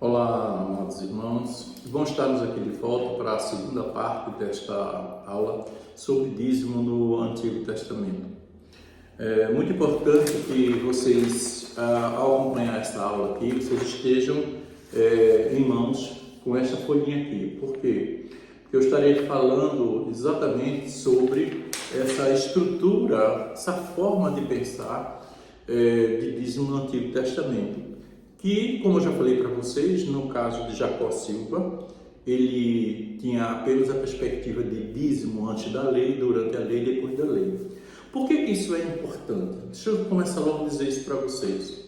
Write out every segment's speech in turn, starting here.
Olá, amados irmãos. Bom estarmos aqui de volta para a segunda parte desta aula sobre dízimo no Antigo Testamento. É muito importante que vocês, ao acompanhar esta aula aqui, vocês estejam em mãos com esta folhinha aqui. Por quê? Porque eu estarei falando exatamente sobre essa estrutura, essa forma de pensar de dízimo no Antigo Testamento. Que, como eu já falei para vocês, no caso de Jacó Silva, ele tinha apenas a perspectiva de dízimo antes da lei, durante a lei e depois da lei. Por que isso é importante? Deixa eu começar logo a dizer isso para vocês.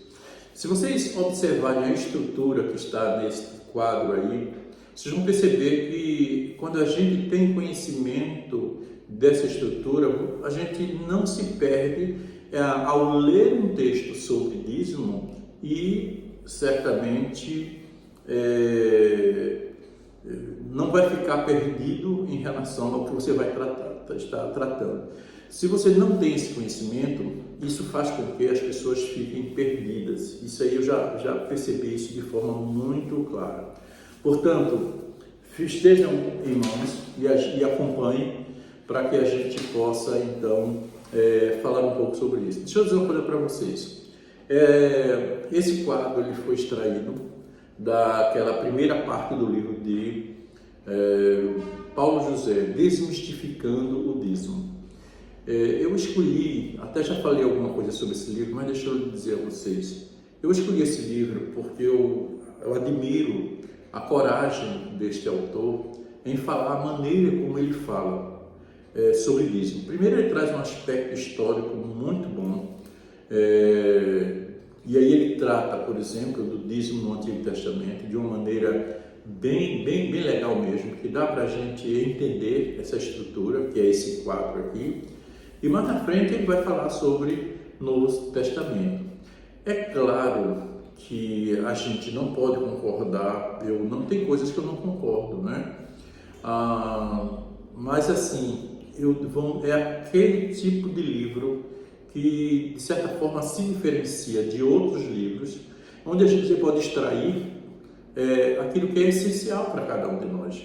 Se vocês observarem a estrutura que está nesse quadro aí, vocês vão perceber que quando a gente tem conhecimento dessa estrutura, a gente não se perde ao ler um texto sobre dízimo e certamente não vai ficar perdido em relação ao que você vai estar tratando. Se você não tem esse conhecimento, isso faz com que as pessoas fiquem perdidas. Isso aí eu já percebi isso de forma muito clara. Portanto, estejam em mãos e acompanhem para que a gente possa, então, falar um pouco sobre isso. Deixa eu dizer uma coisa para vocês. Esse quadro ele foi extraído daquela primeira parte do livro de Paulo José, Desmistificando o Dízimo. Eu escolhi, até já falei alguma coisa sobre esse livro, mas deixa eu dizer a vocês. Eu escolhi esse livro porque eu admiro a coragem deste autor em falar a maneira como ele fala sobre dízimo. Primeiro, ele traz um aspecto histórico muito bom. E aí ele trata, por exemplo, do dízimo no Antigo Testamento de uma maneira bem legal mesmo, que dá para a gente entender essa estrutura, que é esse quadro aqui. E mais na frente ele vai falar sobre Novo Testamento. É claro que a gente não pode concordar, não tem coisas que eu não concordo, né? Mas assim, é aquele tipo de livro que, de certa forma, se diferencia de outros livros, onde a gente pode extrair aquilo que é essencial para cada um de nós.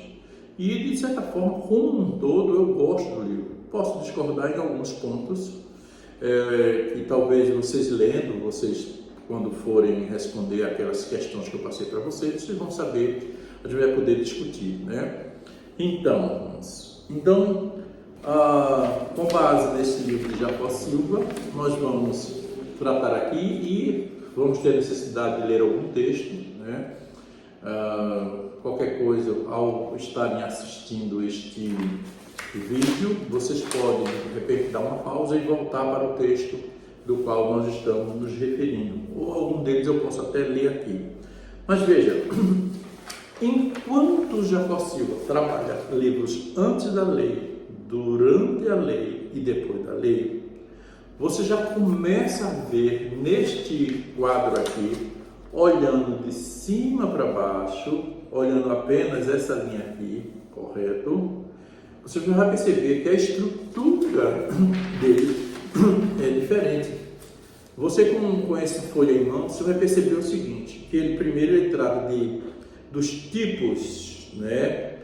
E, de certa forma, como um todo, eu gosto do livro. Posso discordar em alguns pontos, que talvez vocês lendo, quando forem responder aquelas questões que eu passei para vocês vão saber, a gente vai poder discutir, né? Então, com base nesse livro de Jacó Silva, nós vamos tratar aqui e vamos ter necessidade de ler algum texto, né? Qualquer coisa, ao estarem assistindo este vídeo, vocês podem, de repente, dar uma pausa e voltar para o texto do qual nós estamos nos referindo. Ou algum deles eu posso até ler aqui. Mas veja, enquanto Jacó Silva trabalha livros antes da lei, durante a lei e depois da lei, você já começa a ver neste quadro aqui, olhando de cima para baixo, olhando apenas essa linha aqui, correto? Você já vai perceber que a estrutura dele é diferente. Você com essa folha em mão, você vai perceber o seguinte, que ele trata dos tipos, né,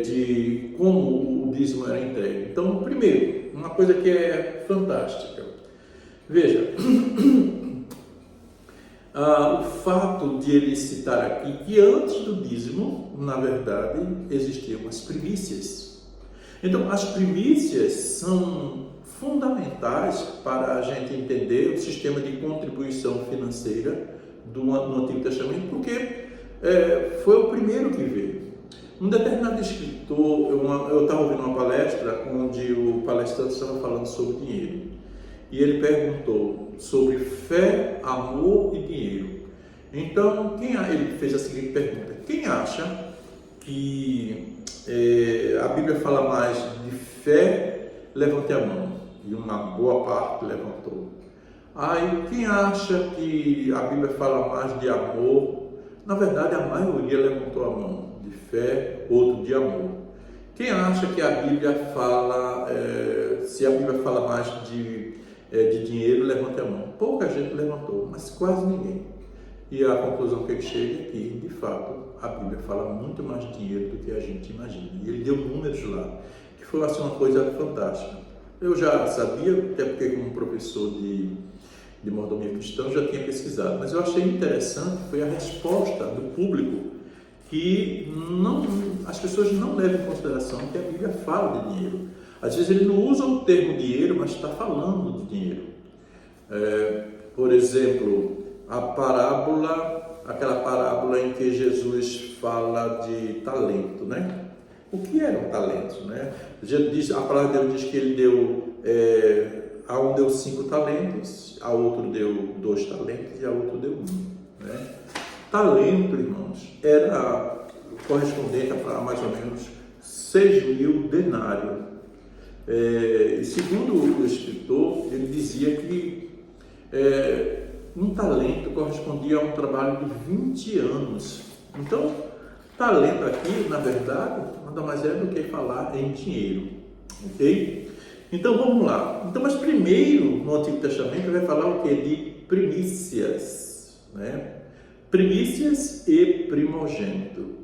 de como o dízimo era entregue. Então, primeiro, uma coisa que é fantástica. Veja, o fato de ele citar aqui que antes do dízimo, na verdade, existiam as primícias. Então, as primícias são fundamentais para a gente entender o sistema de contribuição financeira no Antigo Testamento, porque foi o primeiro que veio. Um determinado escritor, eu estava ouvindo uma palestra onde o palestrante estava falando sobre dinheiro. E ele perguntou sobre fé, amor e dinheiro. Então, ele fez a seguinte pergunta: quem acha que a Bíblia fala mais de fé? Levante a mão. E uma boa parte levantou. Aí, quem acha que a Bíblia fala mais de amor? Na verdade, a maioria levantou a mão. De fé, outro de amor. Quem acha que a Bíblia fala, se a Bíblia fala mais de dinheiro, levante a mão. Pouca gente levantou, mas quase ninguém. E a conclusão que ele chega é que, de fato, a Bíblia fala muito mais de dinheiro do que a gente imagina. E ele deu números lá, que foi assim, uma coisa fantástica. Eu já sabia, até porque como professor de mordomia cristã eu já tinha pesquisado, mas eu achei interessante foi a resposta do público, que as pessoas não levam em consideração que a Bíblia fala de dinheiro. Às vezes ele não usa o termo dinheiro, mas está falando de dinheiro. Por exemplo, aquela parábola em que Jesus fala de talento, né? O que eram talentos, né? A palavra de Deus diz que ele deu, a um deu 5 talentos, a outro deu 2 talentos e a outro deu 1, né? Talento, irmãos, era correspondente a mais ou menos 6.000 denários. E segundo o escritor, ele dizia que um talento correspondia a um trabalho de 20 anos. Então, talento aqui, na verdade, nada mais é do que falar em dinheiro, ok? Então, vamos lá. Então, mas primeiro, no Antigo Testamento, vai falar o quê? De primícias, né? Primícias e primogênito.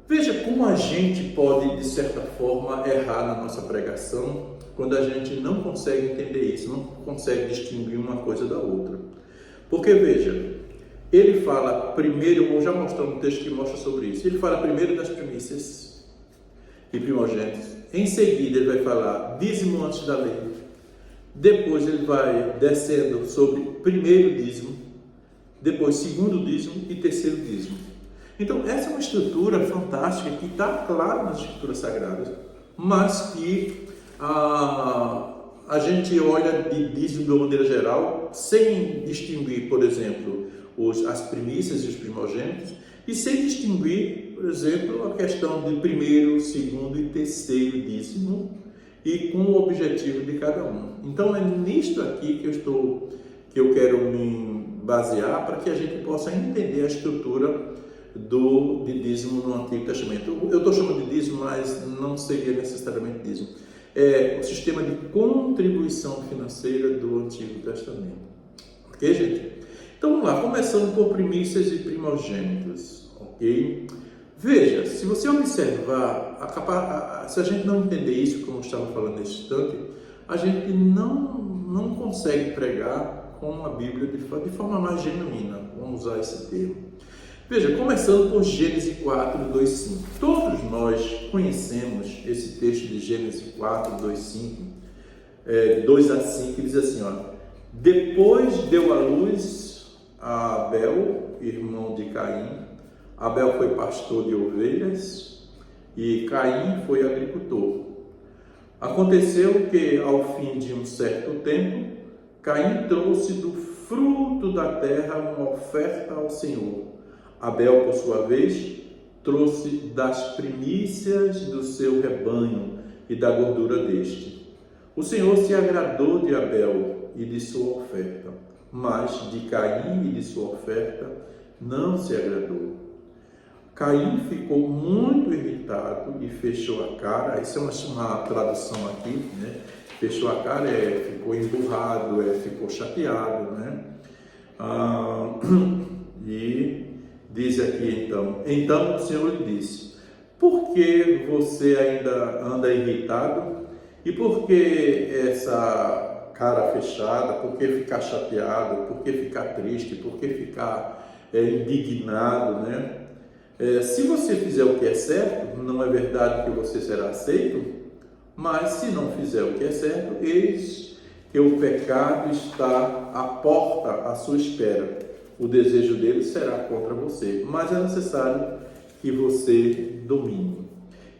Veja como a gente pode, de certa forma, errar na nossa pregação quando a gente não consegue entender isso, não consegue distinguir uma coisa da outra. Porque, veja, ele fala primeiro, eu vou já mostrar um texto que mostra sobre isso, ele fala primeiro das primícias e primogênitos, em seguida ele vai falar dízimo antes da lei, depois ele vai descendo sobre primeiro dízimo, depois segundo dízimo e terceiro dízimo. Então, essa é uma estrutura fantástica que está claro nas escrituras sagradas, mas que a gente olha de dízimo de uma maneira geral, sem distinguir, por exemplo, as primícias e os primogênitos, e sem distinguir, por exemplo, a questão de primeiro, segundo e terceiro dízimo, e com o objetivo de cada um. Então, é nisto aqui que eu quero me basear para que a gente possa entender a estrutura de dízimo no Antigo Testamento. Eu estou chamando de dízimo, mas não seria necessariamente dízimo. É o sistema de contribuição financeira do Antigo Testamento. Ok, gente? Então vamos lá, começando por primícias e primogênitos. Ok? Veja, se você observar, se a gente não entender isso, como eu estava falando nesse instante, a gente não consegue pregar com a Bíblia de forma mais genuína. Vamos usar esse termo. Veja, começando por Gênesis 4, 2, 5. Todos nós conhecemos esse texto de Gênesis 4, 2, 5, 2 a 5, que diz assim, ó, depois deu à luz a Abel, irmão de Caim. Abel foi pastor de ovelhas e Caim foi agricultor. Aconteceu que, ao fim de um certo tempo, Caim trouxe do fruto da terra uma oferta ao Senhor. Abel, por sua vez, trouxe das primícias do seu rebanho e da gordura deste. O Senhor se agradou de Abel e de sua oferta, mas de Caim e de sua oferta não se agradou. Caim ficou muito irritado e fechou a cara. Isso é uma tradução aqui, né? Fechou a cara, ficou emburrado, ficou chateado, né? E diz aqui então o Senhor lhe disse, por que você ainda anda irritado? E por que essa cara fechada? Por que ficar chateado? Por que ficar triste? Por que ficar indignado, né? Se você fizer o que é certo, não é verdade que você será aceito? Mas se não fizer o que é certo, eis que o pecado está à porta, à sua espera. O desejo dele será contra você, mas é necessário que você domine.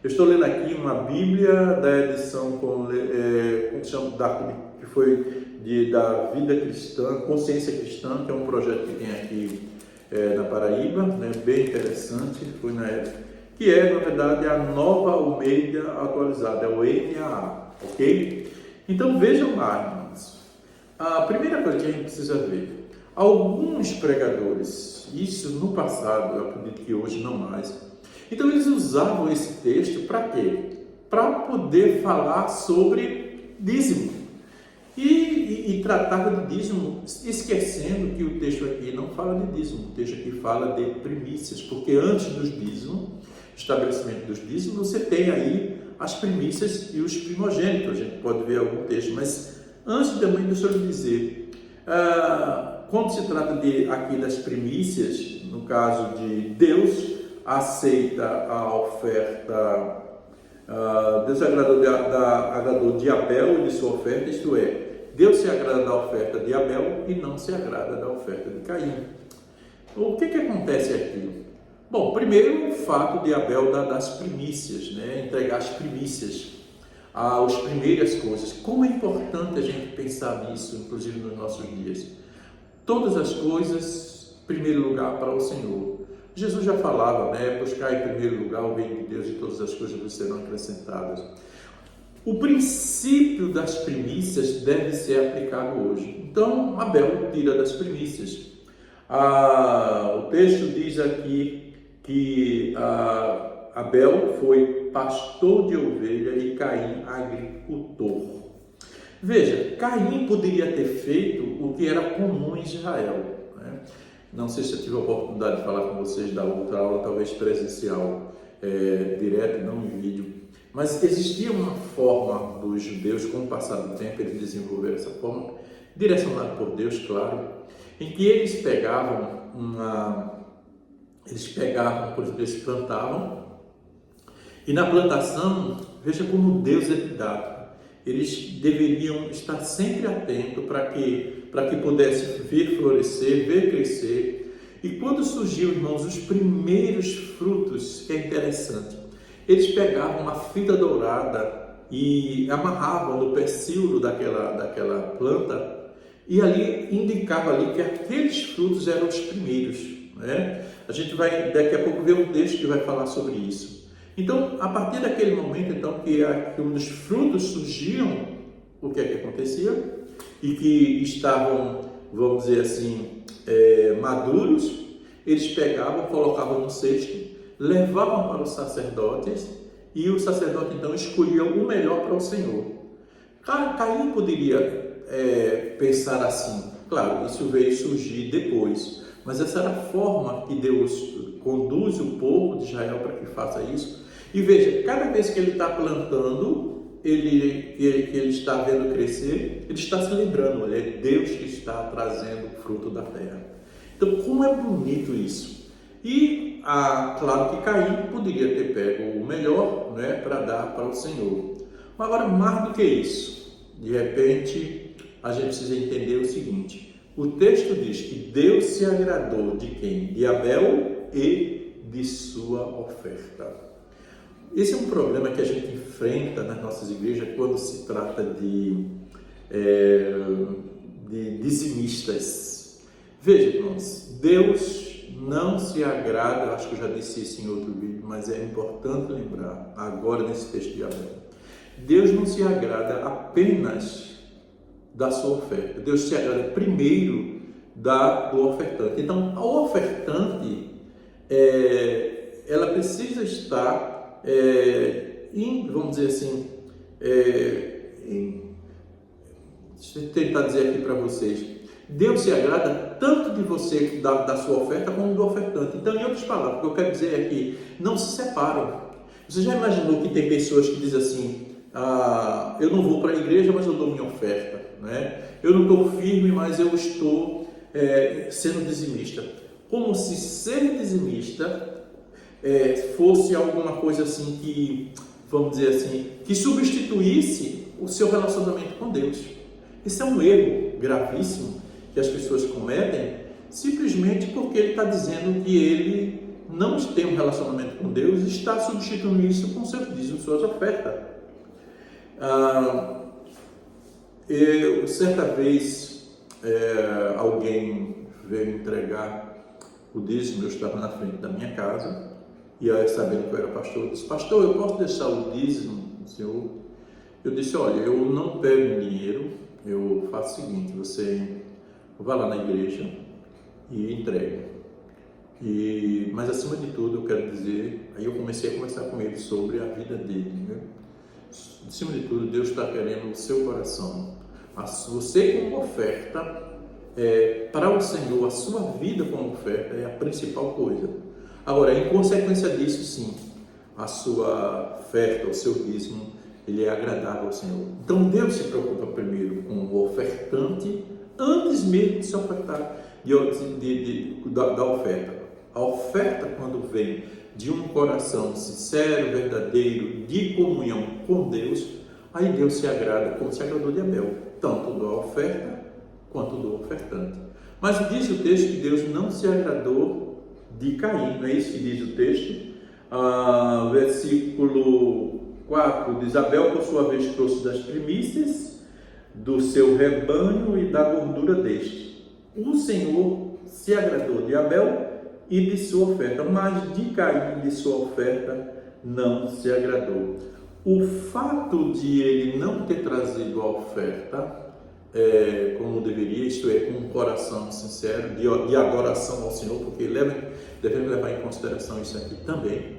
Eu estou lendo aqui uma Bíblia da edição que foi da Vida Cristã, Consciência Cristã, que é um projeto que tem aqui na Paraíba, né, bem interessante, foi na época, que na verdade, a Nova Almeida atualizada, é o NAA, ok? Então vejam lá, irmãos. A primeira coisa que a gente precisa ver, alguns pregadores, isso no passado, eu acredito que hoje não mais, então eles usavam esse texto para quê? Para poder falar sobre dízimo. E tratava de dízimo, esquecendo que o texto aqui não fala de dízimo, o texto aqui fala de primícias, porque antes dos dízimos, estabelecimento dos dízimos, você tem aí as primícias e os primogênitos. A gente pode ver algum texto, mas antes também deixa eu lhe dizer, quando se trata aqui das primícias, no caso de Deus aceita a oferta, Deus agradou de Abel e de sua oferta, isto é, Deus se agrada da oferta de Abel e não se agrada da oferta de Caim. O que acontece aqui? Bom, primeiro o fato de Abel dar das primícias, né? Entregar as primícias, as primeiras coisas. Como é importante a gente pensar nisso, inclusive nos nossos dias. Todas as coisas, em primeiro lugar, para o Senhor. Jesus já falava, né? Buscar em primeiro lugar o reino de Deus e todas as coisas vos serão acrescentadas. O princípio das primícias deve ser aplicado hoje. Então, Abel tira das primícias. O texto diz aqui que Abel foi pastor de ovelha e Caim agricultor. Veja, Caim poderia ter feito o que era comum em Israel, né? Não sei se eu tive a oportunidade de falar com vocês da outra aula, talvez presencial, direto, não em vídeo. Mas existia uma forma dos judeus, com o passar do tempo, eles desenvolveram essa forma, direcionada por Deus, claro, em que eles pegavam, por exemplo, eles plantavam, e na plantação, veja como Deus é didático, eles deveriam estar sempre atentos para que pudesse ver florescer, ver crescer. E quando surgiam, irmãos, os primeiros frutos, que é interessante, eles pegavam uma fita dourada e amarravam no pecíolo daquela planta, e ali indicava ali que aqueles frutos eram os primeiros, né? A gente vai daqui a pouco ver um texto que vai falar sobre isso. Então, a partir daquele momento, então, que os frutos surgiam, o que é que acontecia? E que estavam, vamos dizer assim, maduros, eles pegavam, colocavam no cesto, levavam para os sacerdotes, e o sacerdote então escolhia o melhor para o Senhor. Caim poderia pensar assim, claro, isso veio surgir depois, mas essa era a forma que Deus conduz o povo de Israel para que faça isso. E veja, cada vez que ele está plantando, que ele está vendo crescer, ele está se lembrando, olha, é Deus que está trazendo o fruto da terra. Então, como é bonito isso! E, claro que Caim poderia ter pego o melhor, né, para dar para o Senhor. Mas agora, mais do que isso, de repente, a gente precisa entender o seguinte: o texto diz que Deus se agradou de quem? De Abel e de sua oferta. Esse é um problema que a gente enfrenta nas nossas igrejas quando se trata de dizimistas. Veja, irmãos, Deus não se agrada, acho que eu já disse isso em outro vídeo, mas é importante lembrar agora nesse texto de Abel. Deus não se agrada apenas da sua oferta. Deus se agrada primeiro do ofertante. Então, a ofertante, ela precisa estar vamos dizer assim, deixa eu tentar dizer aqui para vocês, Deus se agrada tanto de você, da sua oferta, como do ofertante. Então, em outras palavras, o que eu quero dizer é que não se separam. Você já imaginou que tem pessoas que dizem assim, eu não vou para a igreja, mas eu dou minha oferta, né? Eu não estou firme, mas eu estou sendo dizimista. Como se ser dizimista fosse alguma coisa assim que, vamos dizer assim, que substituísse o seu relacionamento com Deus. Esse é um erro gravíssimo que as pessoas cometem, simplesmente porque ele está dizendo que ele não tem um relacionamento com Deus e está substituindo isso com seus dízimos, suas ofertas. Certa vez, alguém veio entregar o dízimo, eu estava na frente da minha casa, e aí, sabendo que eu era pastor, eu disse: pastor, eu posso deixar o dízimo, senhor? Eu disse: olha, eu não pego dinheiro, eu faço o seguinte, você vai lá na igreja e entrega. Mas acima de tudo, eu quero dizer, aí eu comecei a conversar com ele sobre a vida dele, né? Acima de tudo, Deus está querendo o seu coração. Você como oferta, para o Senhor, a sua vida como oferta é a principal coisa. Agora, em consequência disso, sim, a sua oferta, o seu dízimo, ele é agradável ao Senhor. Então, Deus se preocupa primeiro com o ofertante, antes mesmo de se ofertar da oferta. A oferta, quando vem de um coração sincero, verdadeiro, de comunhão com Deus, aí Deus se agrada, como se agradou de Abel, tanto da oferta quanto do ofertante. Mas diz o texto que Deus não se agradou de Caim, não é isso que diz o texto? Versículo 4 diz: Abel, por sua vez, trouxe das primícias do seu rebanho e da gordura deste. O Senhor se agradou de Abel e de sua oferta, mas de Caim e de sua oferta não se agradou. O fato de ele não ter trazido a oferta como deveria, isto é, com um coração sincero, de adoração ao Senhor, porque devemos levar em consideração isso aqui também.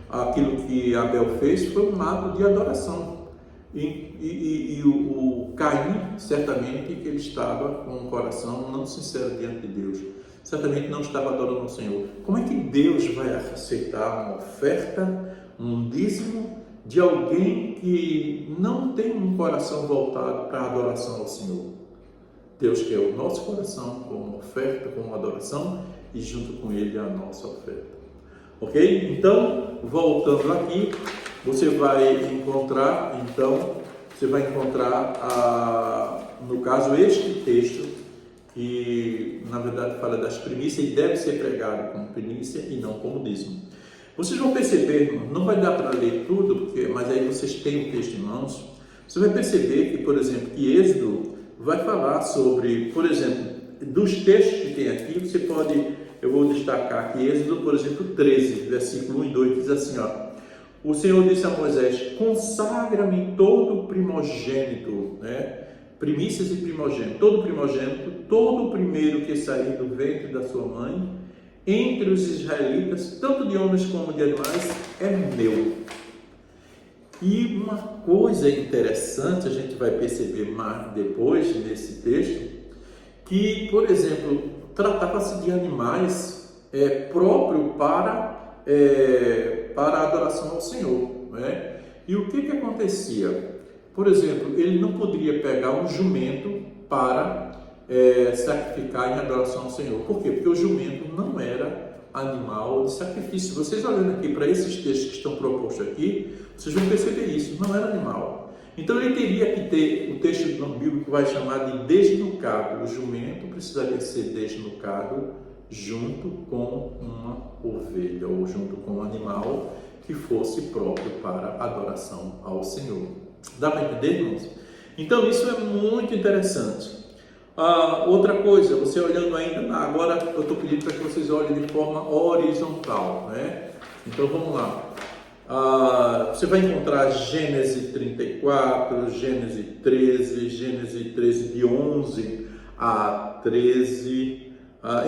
Aquilo que Abel fez foi um ato de adoração. E o Caim, certamente, que ele estava com um coração não sincero diante de Deus. Certamente não estava adorando ao Senhor. Como é que Deus vai aceitar uma oferta, um dízimo, de alguém que não tem um coração voltado para a adoração ao Senhor? Deus quer o nosso coração como oferta, como adoração, e junto com ele a nossa oferta. Ok? Então, voltando aqui, você vai encontrar, no caso, este texto, que na verdade fala das primícias e deve ser pregado como primícia e não como dízimo. Vocês vão perceber, não vai dar para ler tudo, mas aí vocês têm o texto em mãos. Você vai perceber que, por exemplo, que Êxodo vai falar sobre, por exemplo, dos textos que tem aqui, eu vou destacar aqui Êxodo, por exemplo, 13, versículo 1 e 2, diz assim, o Senhor disse a Moisés: consagra-me todo primogênito, primícias e primogênito, todo o primeiro que sair do ventre da sua mãe, entre os israelitas, tanto de homens como de animais, é meu. E uma coisa interessante, a gente vai perceber mais depois nesse texto, que, por exemplo, tratava-se de animais próprio para a adoração ao Senhor. E o que acontecia? Por exemplo, ele não poderia pegar um jumento para sacrificar em adoração ao Senhor. Por quê? Porque o jumento não era animal de sacrifício. Vocês olhando aqui para esses textos que estão propostos aqui, vocês vão perceber isso, não era animal. Então ele teria que ter, o texto bíblico vai chamar de desnucado. O jumento precisaria ser desnucado junto com uma ovelha ou junto com um animal que fosse próprio para adoração ao Senhor. Dá para entender, irmãos? Então isso é muito interessante. Outra coisa, você olhando ainda, agora eu estou pedindo para que vocês olhem de forma horizontal, Então vamos lá. Você vai encontrar Gênesis 34, Gênesis 13 de 11 a 13,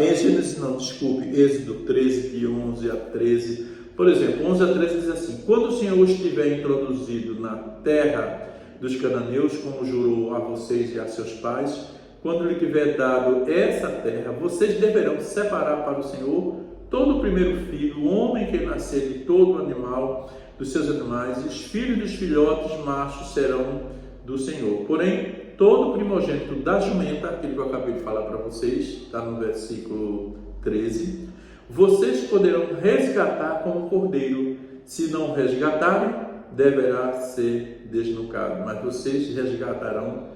Êxodo 13 de 11 a 13. Por exemplo, 11 a 13 diz assim: quando o Senhor estiver introduzido na terra dos cananeus, como jurou a vocês e a seus pais, quando lhe tiver dado essa terra, vocês deverão separar para o Senhor todo o primeiro filho, o homem que nascer de todo animal dos seus animais, e os filhos dos filhotes machos serão do Senhor. Porém, todo o primogênito da jumenta, aquilo que eu acabei de falar para vocês, está no versículo 13, vocês poderão resgatar como cordeiro. Se não resgatarem, deverá ser desnucado, mas vocês resgatarão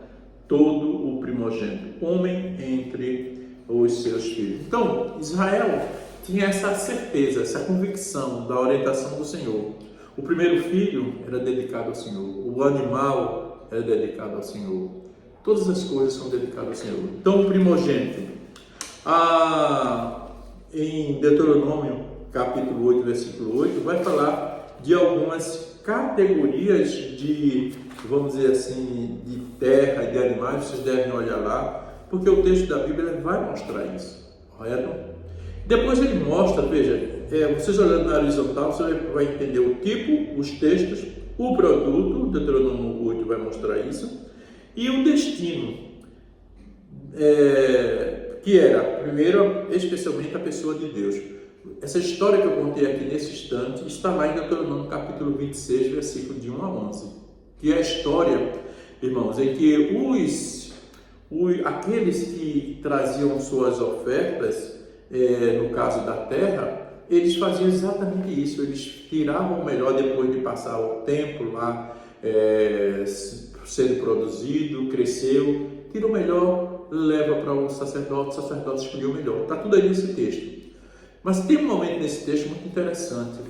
todo o primogênito, homem entre os seus filhos. Então, Israel tinha essa certeza, essa convicção da orientação do Senhor. O primeiro filho era dedicado ao Senhor, o animal era dedicado ao Senhor. Todas as coisas são dedicadas ao Senhor. Então, o primogênito. Em Deuteronômio, capítulo 8, versículo 8, vai falar de algumas categorias de, vamos dizer assim, de terra e de animais. Vocês devem olhar lá, porque o texto da Bíblia vai mostrar isso, correto? Depois ele mostra, veja, vocês olhando na horizontal, você vai entender o tipo, os textos, o produto. Deuteronômio 8 vai mostrar isso. E o destino, que era, primeiro, especialmente a pessoa de Deus. Essa história que eu contei aqui nesse instante está lá em Deuteronômio capítulo 26, versículo de 1 a 11, que é a história, irmãos, em que aqueles que traziam suas ofertas, no caso da terra, eles faziam exatamente isso. Eles tiravam o melhor depois de passar o tempo lá sendo produzido, cresceu, tira o melhor, leva para o sacerdote escolheu o melhor. Está tudo aí nesse texto. Mas tem um momento nesse texto muito interessante,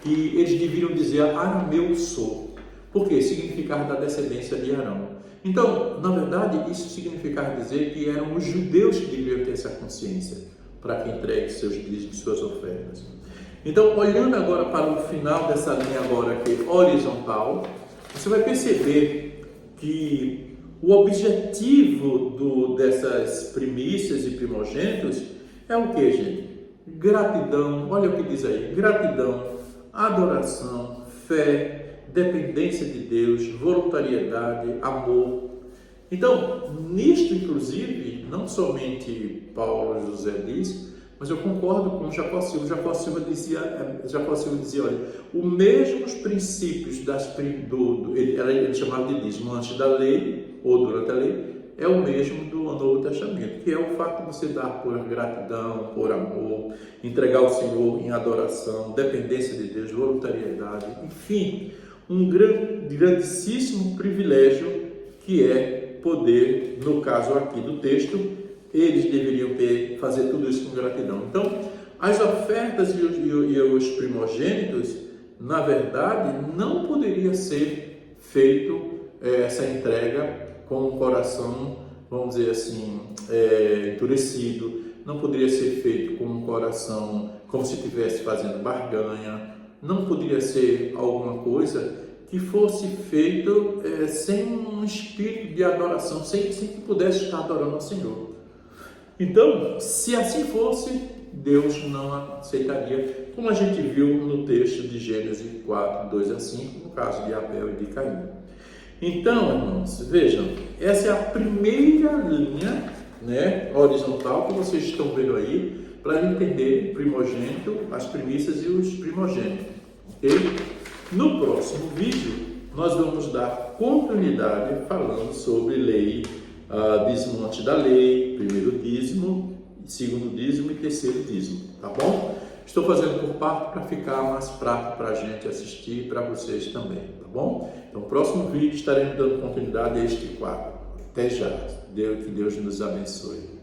que eles deveriam dizer arameu sou, porque significava da descendência de Arão. Então, na verdade, isso significava dizer que eram os judeus que deveriam ter essa consciência para que entregue seus dízimos, suas ofertas. Então, olhando agora para o final dessa linha agora aqui horizontal, você vai perceber que o objetivo dessas primícias e primogênitos é o que, gente? Gratidão, olha o que diz aí, gratidão, adoração, fé, dependência de Deus, voluntariedade, amor. Então, nisto, inclusive, não somente Paulo José diz, mas eu concordo com Jacó Silva. Jacó Silva dizia, olha, os mesmos princípios ele chamava de dízimo antes da lei, ou durante a lei, é o mesmo do Novo Testamento, que é o fato de você dar por gratidão, por amor, entregar ao Senhor em adoração, dependência de Deus, voluntariedade, enfim, um grandíssimo privilégio que é poder, no caso aqui do texto, eles deveriam fazer tudo isso com gratidão. Então, as ofertas e os primogênitos, na verdade, não poderia ser feito essa entrega com o coração, vamos dizer assim, endurecido, não poderia ser feito com um coração como se estivesse fazendo barganha, não poderia ser alguma coisa que fosse feito sem um espírito de adoração, sem que pudesse estar adorando ao Senhor. Então, se assim fosse, Deus não aceitaria, como a gente viu no texto de Gênesis 4, 2 a 5, no caso de Abel e de Caim. Então, irmãos, vejam, essa é a primeira linha, horizontal que vocês estão vendo aí, para entender o primogênito, as primícias e os primogênitos. Ok? No próximo vídeo, nós vamos dar continuidade falando sobre lei, dízimo antes da lei, primeiro dízimo, segundo dízimo e terceiro dízimo, tá bom? Estou fazendo por parte para ficar mais prático para a gente assistir e para vocês também, tá bom? Então, no próximo vídeo estaremos dando continuidade a este quadro. Até já. Que Deus nos abençoe.